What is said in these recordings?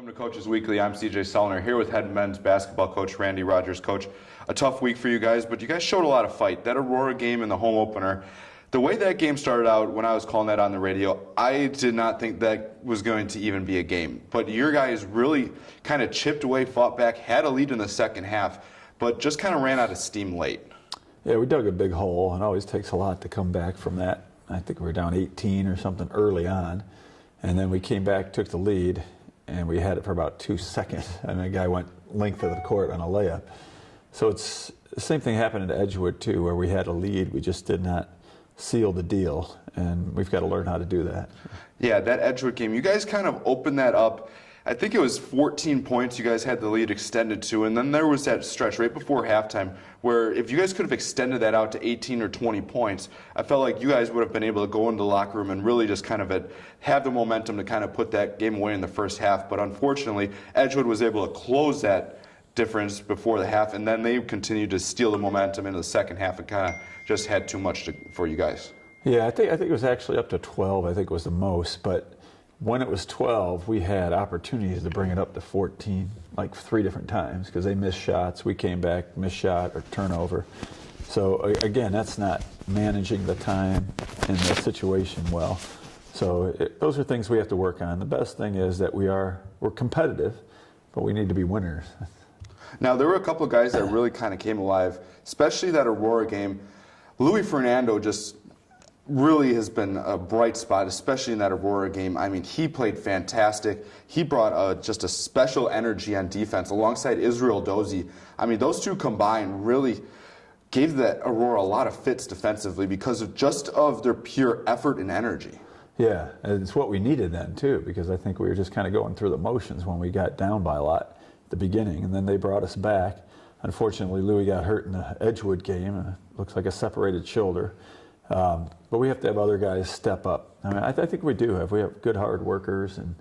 Welcome to Coaches Weekly. I'm CJ Sellner here with head men's basketball coach Randy Rogers. Coach, a tough week for you guys, but you guys showed a lot of fight. That Aurora game in the home opener, the way that game started out when I was calling that on the radio, I did not think that was going to even be a game. But your guys really kind of chipped away, fought back, had a lead in the second half, but just kind of ran out of steam late. Yeah, we dug a big hole. It always takes a lot to come back from that. I think we were down 18 or something early on, and then we came back, took the lead, and we had it for about 2 seconds, and the guy went length of the court on a layup. So it's the same thing happened at Edgewood too, where we had a lead, we just did not seal the deal, and we've got to learn how to do that. Yeah, that Edgewood game, you guys kind of opened that up. I think it was 14 points you guys had the lead extended to, and then there was that stretch right before halftime where if you guys could have extended that out to 18 or 20 points, I felt like you guys would have been able to go into the locker room and really just kind of have the momentum to kind of put that game away in the first half. But unfortunately, Edgewood was able to close that difference before the half, and then they continued to steal the momentum into the second half and kind of just had too much for you guys. Yeah, I think it was actually up to 12, I think was the most, but when it was 12, we had opportunities to bring it up to 14, like 3 different times, because they missed shots. We came back, missed shot, or turnover. So again, that's not managing the time and the situation well. So those are things we have to work on. The best thing is that we're competitive, but we need to be winners. Now, there were a couple of guys that really kind of came alive, especially that Aurora game. Louis Fernando just really has been a bright spot, especially in that Aurora game. I mean, he played fantastic. He brought just a special energy on defense alongside Israel Dozie. I mean, those two combined really gave that Aurora a lot of fits defensively because of their pure effort and energy. Yeah, and it's what we needed then too, because I think we were just kind of going through the motions when we got down by a lot at the beginning, and then they brought us back. Unfortunately, Louis got hurt in the Edgewood game. Looks like a separated shoulder. But we have to have other guys step up. I mean, I think we do have. We have good hard workers and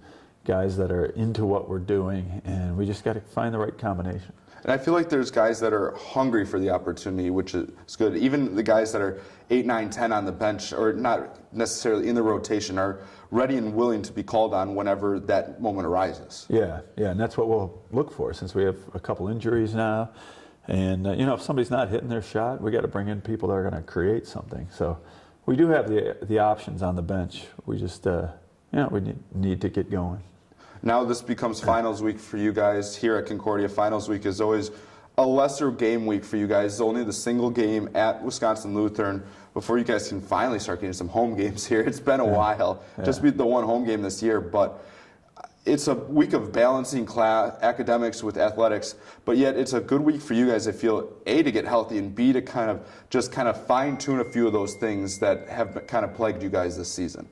guys that are into what we're doing, and we just got to find the right combination. And I feel like there's guys that are hungry for the opportunity, which is good. Even the guys that are 8, 9, 10 on the bench, or not necessarily in the rotation, are ready and willing to be called on whenever that moment arises. Yeah, and that's what we'll look for since we have a couple injuries now. And, if somebody's not hitting their shot, we got to bring in people that are going to create something. So we do have the options on the bench. We just, we need to get going. Now this becomes finals week for you guys here at Concordia. Finals week is always a lesser game week for you guys. It's only the single game at Wisconsin Lutheran before you guys can finally start getting some home games here. It's been a while. Yeah. Just the one home game this year, but it's a week of balancing academics with athletics, but yet it's a good week for you guys, I feel, A, to get healthy, and B, to kind of fine-tune a few of those things that have kind of plagued you guys this season.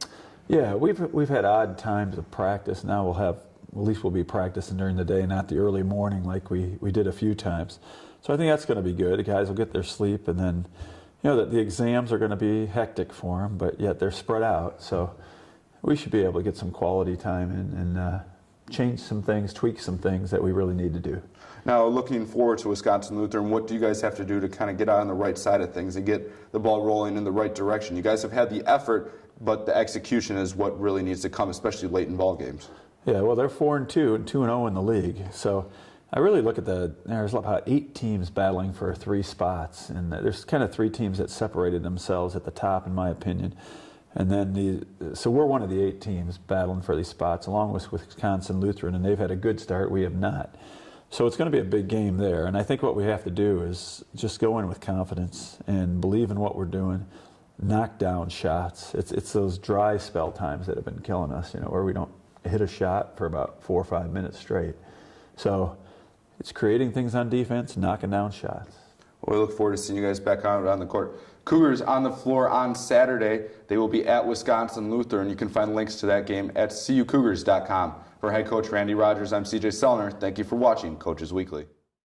Yeah, we've had odd times of practice. Now at least we'll be practicing during the day, not the early morning like we did a few times. So I think that's going to be good. The guys will get their sleep, and then, the exams are going to be hectic for them, but yet they're spread out. So we should be able to get some quality time and change some things, tweak some things that we really need to do. Now, looking forward to Wisconsin Lutheran, what do you guys have to do to kind of get out on the right side of things and get the ball rolling in the right direction? You guys have had the effort, but the execution is what really needs to come, especially late in ball games. Yeah, well, they're 4-2 and 2-0 in the league. So I really look at there's about 8 teams battling for 3 spots, and there's kind of 3 teams that separated themselves at the top, in my opinion. And then so we're one of the 8 teams battling for these spots, along with Wisconsin Lutheran, and they've had a good start. We have not. So it's going to be a big game there. And I think what we have to do is just go in with confidence and believe in what we're doing, knock down shots. It's those dry spell times that have been killing us, where we don't hit a shot for about 4 or 5 minutes straight. So it's creating things on defense, knocking down shots. Well, we look forward to seeing you guys back out on the court. Cougars on the floor on Saturday. They will be at Wisconsin Lutheran. You can find links to that game at cucougars.com. For head coach Randy Rogers, I'm CJ Sellner. Thank you for watching Coaches Weekly.